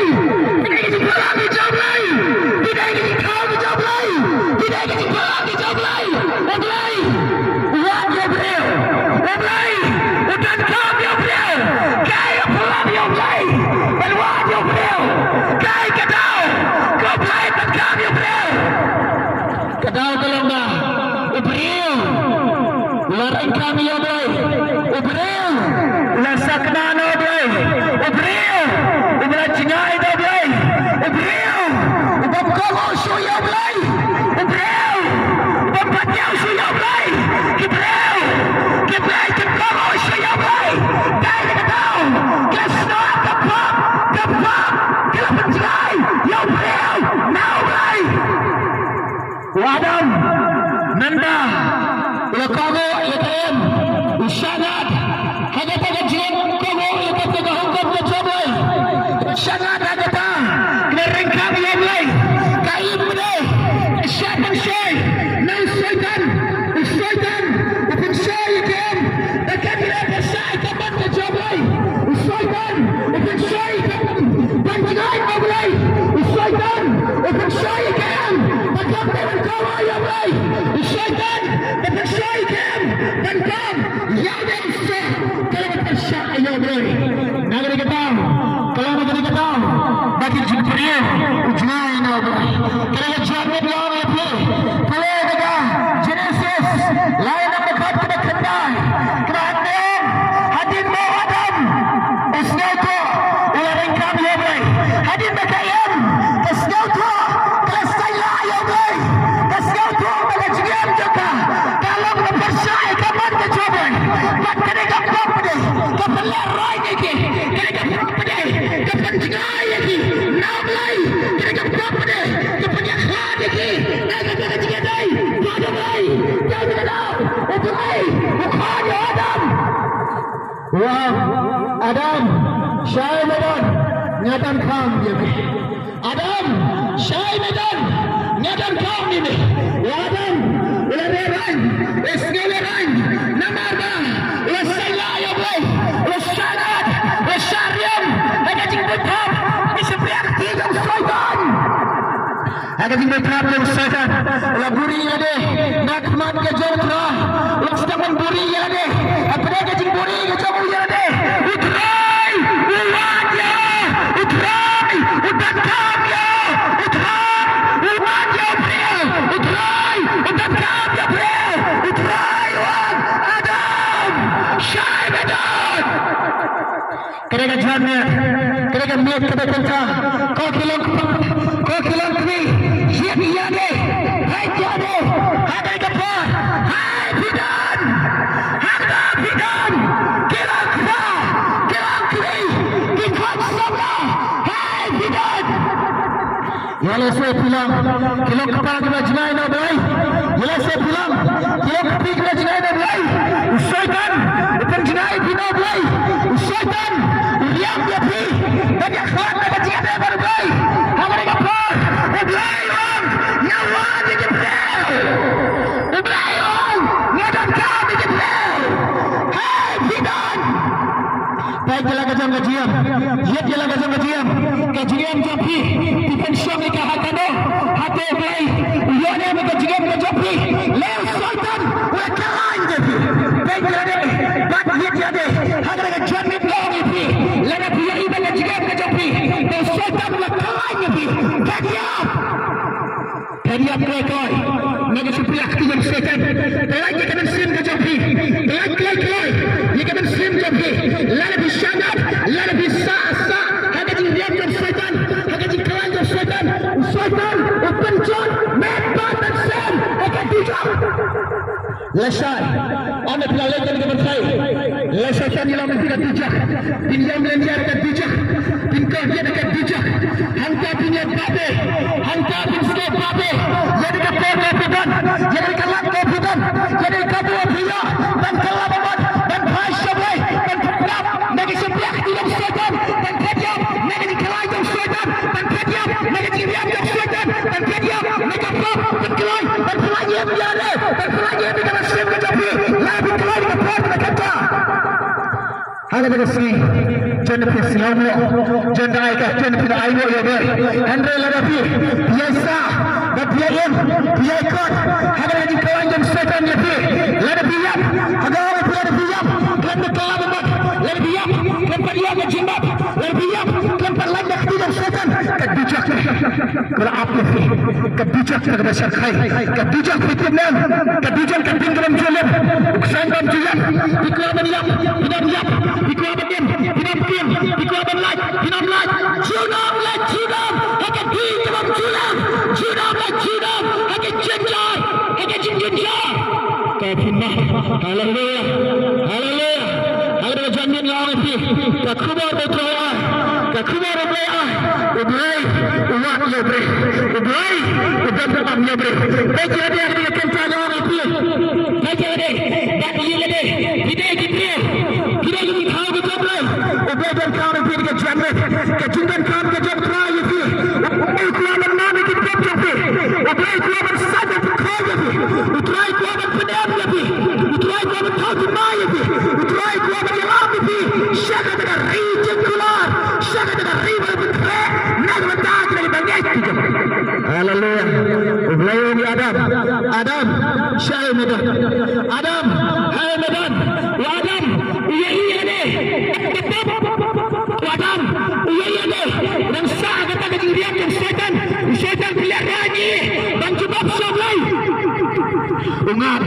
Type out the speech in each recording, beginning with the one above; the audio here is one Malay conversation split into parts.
Tidak ingin pulang di Jablay. Tidak ingin kau di Jablay. Tidak ingin pulang di Jablay. Jablay. Uang Jablay. Jablay. Bukan kau Jablay. Kau pulang Jablay. Dan uang Jablay. Kau kedau. Kau play dan kau Jablay. Kedau tolong dah. Jablay. Larang kami Jablay. Jablay. Lasa kena Jablay. Jablay. Ubra Chingai Jablay. Jablay. Ubam Kogo Shu Jablay. Jablay. Ubam Patiao Shu Jablay. Jablay. Jablay Kogo Shu Jablay. Dai kedau. Kesno kapap. Kapap. Kelapan Chingai. Jablay. Jablay. Wadam. Nanda. Kogo Yatem. Ushanad. Hagata Jin Kogo Yatem Hongkong Jablay. Sangat agata kering kami Jablay kain benda siapa syai nang syaitan bukan syai kan akan mereka syai kapan ke Jablay syaitan bukan syai dan jangan Jablay syaitan bukan syai kan akan mereka Jablay syaitan bukan syai kan dan kam yang syai kalau syai Jablay negeri kita kalau negeri kita bagi jumpiria ujnai Jablay kalau jamin lawan itu kalau kita Genesis lain yang dekat kita kendai kerana hadir Adam esnauto ulang kami Jablay hadir berkayam esnauto kesailah Jablay esnauto mengajian juga kalau mempercayai kapan ke Jablay bahkan dekat kapal kapal lerai lagi dekat kapal kapan Chingai lagi Jablay dekat kapal kapan yang lagi dekat Chingai Jablay jangan tahu Jablay bukan Adam. Wow, Adam, Syai Medan, nyatan kam dia. Adam, Syai Medan, nyatan kam dia. Adam, ulang esngelan, namarba, usaila Jablay, usanad, usariam, ada jingkut ham, disebut tiga syaitan. Ada jingkut ham yang syaitan. Laburi ada, nak mat ke jontra, sedangkan buri ada. Apa dia jing buri ke jamu ada? Utrai, uwanya, utrai, udan kamya, utrai, uwanya beliau, utrai, udan kamya beliau, utrai, uwan Adam, Syai Medan. Kerana jamin, kerana miat kita tentang kau kilang kami, siapa ada, hai tiada, ada kapal, hai bidan, ada bidan, kilang kami, kilang sama, hai bidan. Yalah saya bilang, kilang kapal kita Chingai Jablay. Yalah saya bilang, kilang kapal kita Chingai Jablay. Syaitan, bukan Chingai Jablay. Syaitan, diam dia pi, dan dia khat dekat Chingai Jablay. Hangare kapal, Jablay orang, nyawa di Jablay. Jablay orang, nyadan kami Jablay. Hai bidan. Baik jalan kajang kajian, lihat jalan kajang kajian jampi, bukan syam ika hakano, hati Jablay, yana mereka kajian jampi, leu syaitan, wakalan jampi. Baik jalan baik lihat jalan, hangare kajian long jampi, lena punya iba kajian jampi, dan syaitan wakalan jampi. Kadiap kelai, naga supriya ketiga syaitan, kelai kita mensim jampi, kelai, kita mensim jampi, lena bisyanat, lena bisa. Syaitan, pencuri, mempat dan sen, akan dijam. Lesai, anda pernah lihat dengan saya. Lesai tadi lama tidak dijam. Bin yang melenjar akan dijam. Bin kahdian akan dijam. Hangka punya babe, hangka bin skep babe. Jadi kapal kapitan, jadi kalat kapitan, jadi kapal pria dan kelabaman dan hai Jablay dan penap bagi sepiak tidak syaitan dan kadiam bagi kelajang syaitan dan kadiam bagi diam syaitan dan kadiam bagi kapal dan kelai dan kelai yang berada dan kelai yang di dalam syaitan Jablay lebih kelai dengan kapal kata. Hanya dengan sini, jangan tersilamu, jangan naik ke dan tidak ayo ya deh. Andre Ladapi biasa dan dia in dia ikut ada lagi kawan dan setan lebih Ladapi yap ada orang Ladapi yap kerana kalah membuat Ladapi yap kerana dia ke jimat Ladapi yap kerana lagi tidak setan kebijak kalau apa kebijak kepada syarkai kebijak fitnah kebijak ketinggalan jalan kesangan jalan dikeluarkan yap tidak yap dikeluarkan tim tidak tim dikeluarkan like tidak like junam like junam akan ditemam junam junam like junam akan jenjar akan jenjar kafirah haleluya haleluya ada janjian orang itu kakubar betul kakubar betul ubay umat lebre ubay udah tetap lebre baik ada yang akan cari orang itu baik ada dan ini ada tidak kita tidak ini tahu betul ubay dan kawan itu ke jangan kejungan kawan ke jangan try itu ubay kawan mana kita jadi ubay kawan saja kau jadi ubay kawan pedam jadi ubay kawan tahu di mana jadi ubay kawan jalan jadi syaka dengan rijek keluar syaka dengan riba berkre nak mentak dari bagai kita haleluya ubay ini Adam syai medan Adam hai medan Adam iya deh Adam iya deh dan sah kata kejadian dan setan pilihan lagi dan coba sampai Umar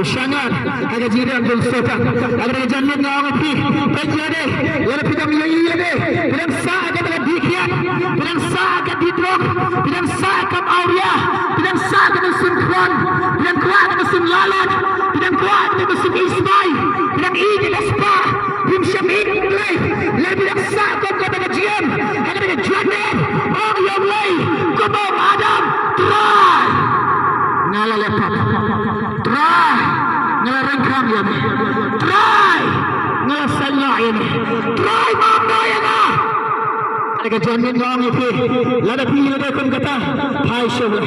ushangan ada jiran dan setan ada jangan orang pi terjadi orang kita iya deh dan sah kata dikian dan sah kata didrop dan sah kata aulia dan sah kata sinkron dan kuat kata simlalat dan kuat kata ismail dan ini daspa bim syamid lay lebih dan sah kata kajian ada jangan oh ya lay kubur Adam try ngala lepak try ngala rengkam ya try ngala sallain try mana ya na ada jangan orang itu lada pilih ada kan kata hai syawai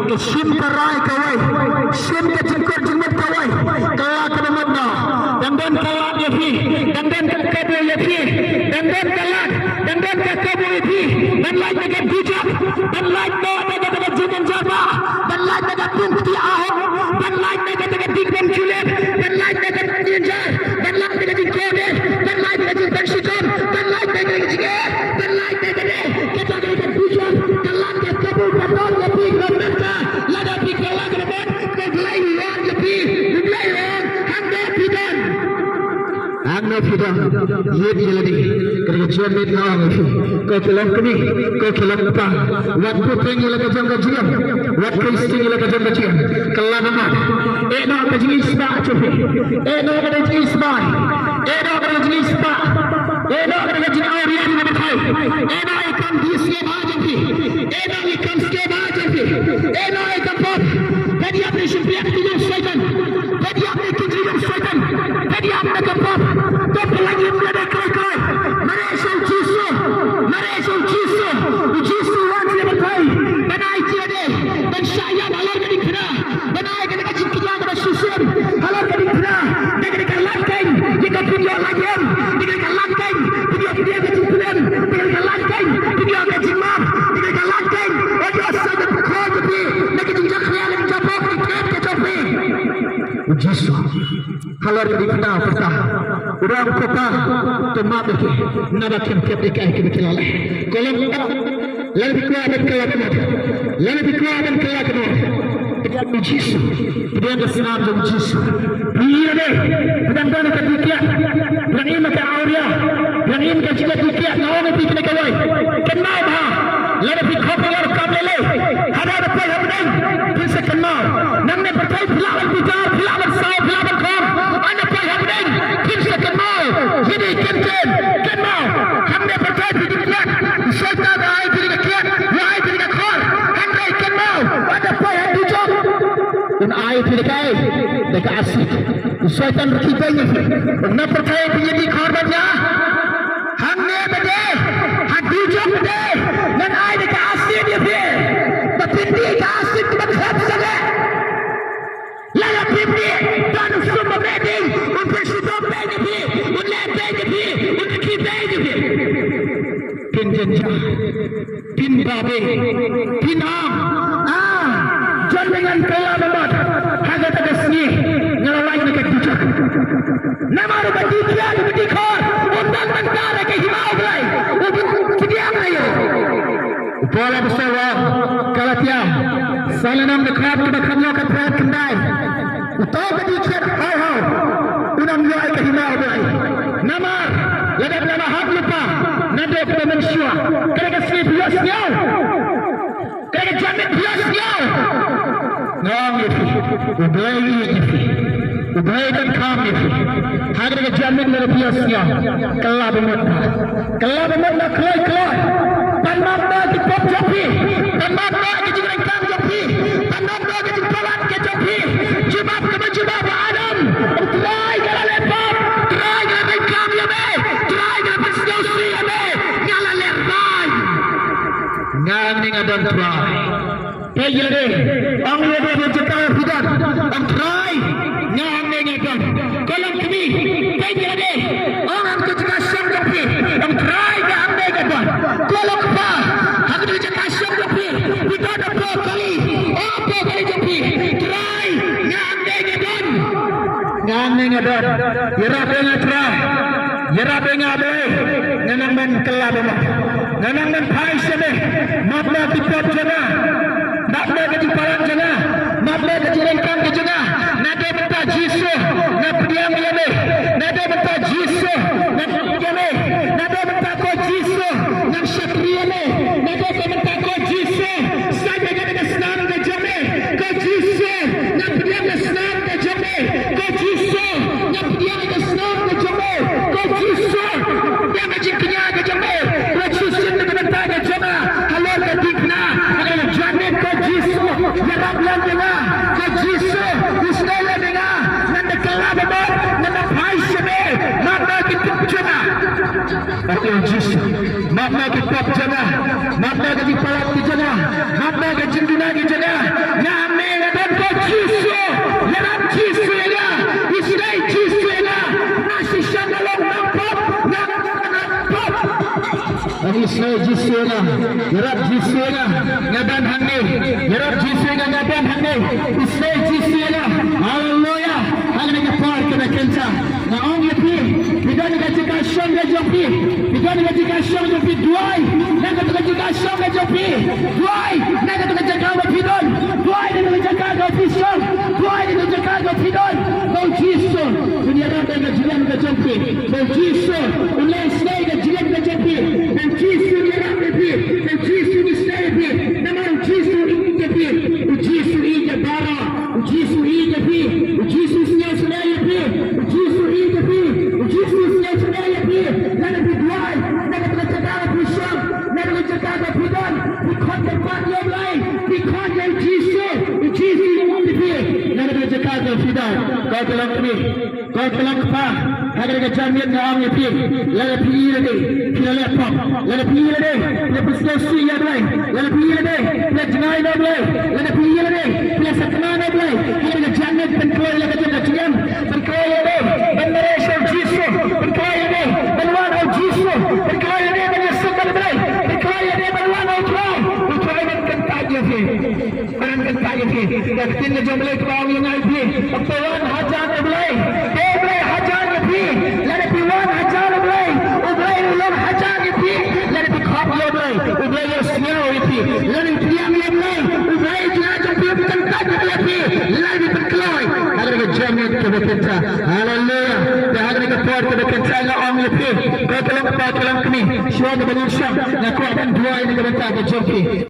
ke sim karai kawai sim ke jengkot jengmat kawai kala kena mana dan kala ya pi dan kata ya pi dan kala dan kata ya pi dan lain dengan bijak dan lain dengan jangan jaba dan lain dengan bukti ahok dan lain dengan dikben julep dan lain dengan dinjar dan lain dengan dikode dan lain dengan pensikon dan lain dengan jige dan lain dengan kita dengan bijak dan lain dengan kabul betul lebih bermata lada pikirlah kedepan kegelayan lebih kegelayan Anda fidan ye diladi kerja jamin naam ko kelam kini ko kelam pa wat ko tengi la kajam kajian wat ko istingi la kajam kajian kalama ena majlis ba chofi ena majlis ba ena majlis ba ena majlis auriya ni batai ena ikam disye ba jafi ena ikam ske ba jafi ena ikam pop tadi apne shimpiak tiyo syaitan tadi apne kijri syaitan tadi apne kapop Tapi lagi berada kau-kau. Malaysia Jisu wanita yang berkait. Benai tiada. Dan saya halar ke dikena. Benai kena kacik kerja kepada susun. Halar ke dikena. Dia kena lantai. Jika video lagi. Dia kena lantai. Video kacik kulen. Dia kena lantai. Video kacik mam. Dia kena lantai. Ojo saja berkau tapi. Dia kena jakriya lagi capok. Dia kena capok. Jisu. Halar ke dikena pertah. Orang kota tempat itu nada kempen ikai kebetulan. Kalau lebih kuat dan kelakar, lebih kuat dan kelakar. Kita Jisu, kita bersenam dengan Jisu. Iya deh, benar-benar ketiak, berani makan aulia, berani makan juga ketiak. Nawan itu kita kawai. Kenal bah, lebih kotor kamele. Ada apa yang benar? Bisa kenal. Namanya berkait pelawat bicara, pelawat sah, pelawat kom. Ada apa yang benar? Jadi kenal हमने प्रचार भी किया सोचता था आई भी किया आई भी कर हमने kenal ada apa yang diucap dan आई भी kai dekat asik syaitan berkibanya dan percaya menjadi korbannya हमने bede hak diucap bede dan I dekat asik dia be tapi dia dekat asik tidak saja lalu dia dan semua beding untuk sudah beding Benja, Pin Babe, Pin Am, John dengan kaya membuat harga tegasnya ngelalain dekat bijak. Nama rupa dia di kor, undang mentara ke himau belai, kediam ayo. Bola besar kalau tiap, salanam dekat kita kamyo ke perat kendai. Utau kedikit, hau, unam yuai ke himau belai. Namar, ladap nama hak lupa, nadep pemensyua, kerana sini biasnya, kerana jamin biasnya. Ngam itu, ubay dan kam itu, harga jamin dari biasnya, kelab memutah, keloi, panmabda di pop jopi, panmabda di jengkang kam jopi, panmabda di jengkalan ke jopi, jubab ke jubab Adam, try kalau lepas, try kalau kam ya be, try kalau bersedosi ya be, ngalah lepas, ngang ni ngadon try. Pegil deh, ang lebe bercakap hidup, ang try, ngang ni ngadon, kalau kami, pegil deh, ang bercakap syampi, ang try ngang ni ngadon, kalau apa, ang bercakap syampi, kita dapat kali, apa kali jampi, try, ngang ni ngadon, yerap dengan try, yerap dengan abe, nganang men kelab nganang men pai sebe, mabla tipap jana. Mabla ke jiparan jana, mabla ke jirengkang ke jana, nade benta jisu, na pediam yame, nade benta jisu, na yame, nade benta ko jisu, na syakriya me, nade benta ko jisu, saja ke senang ke jame, ko jisu, na pediam ke senang ke jame, ko jisu, na pediam ke senang ke jame, ko jisu, dia majiknya ke jame, ko jisu na benta ke jame, halal ke dikna, agar jame ko jisu, yarab lan dengar, ko jisu, Israel dengar, nanda kelab abad, nanda pai sebe, mabna kita jana, ko jisu, mabna kita jana, mabna kita palat kita jana, mabna kita jinduna kita jana, name nanda ko jisu, yarab jisu ya, Israel jisu ya, nasi shanalong nampak, nampak. Israel jisu ya, yarab jisu ya, ngaban hangne, yarab jisu ya, ngaban hangne, Israel jisu ya, haleluya, haleluya par kena kenca, na ong yepi, kita ni katika shonga jopi, kita ni katika shonga jopi duai, na katika shonga jopi, duai, na katika shonga pidon, duai ni katika jopi shong, duai ni katika jopi pidon, kau jisu, dunia rata yang jiran ke jopi, kau jisu, ulai Israel yang jiran ke jopi, kau jisu ni rata pi, kau jisu ni Israel pi, nama jisu ini pi, jisu ini bara, jisu ini pi, jisu siapa Israel pi, jisu ini pi, jisu siapa Israel pi, nama pi duai, nama katika jopi shong, nama katika jopi pidon, ikut tempat yang lain, ikut yang jisu ini pi, nama katika jopi pidon, kau kelang ni, kau kelang apa? Agar kejamin orang yang pilih, lalu pilih lagi, pilih lepok, lalu pilih lagi, pilih persuasi yang lain, lalu pilih lagi, pilih jenai yang lain, lalu pilih lagi, pilih sakna yang lain, pilih kejamin penkelai lagi kejamin, penkelai lagi, peneresya jisu, penkelai lagi, penuan jisu, penkelai lagi menyesatkan lagi, penkelai lagi penuan utrai menkentai lagi, menkentai lagi, dan kini jumlah kau yang lagi, penuan hajar lagi, hajar lagi, lalu piwan hajar lagi, ubay ulang hajar lagi, lalu pikap lagi, ubay senyum lagi, lalu diam lagi, ubay jenazah bukan tadi lagi, lalu berkelai, agar kejamin kebekenca, haleluya, agar kepor kebekenca Allah lagi, kau kelang kami, syurga berusaha, nak kuatkan dua ini kebekenca kejoki.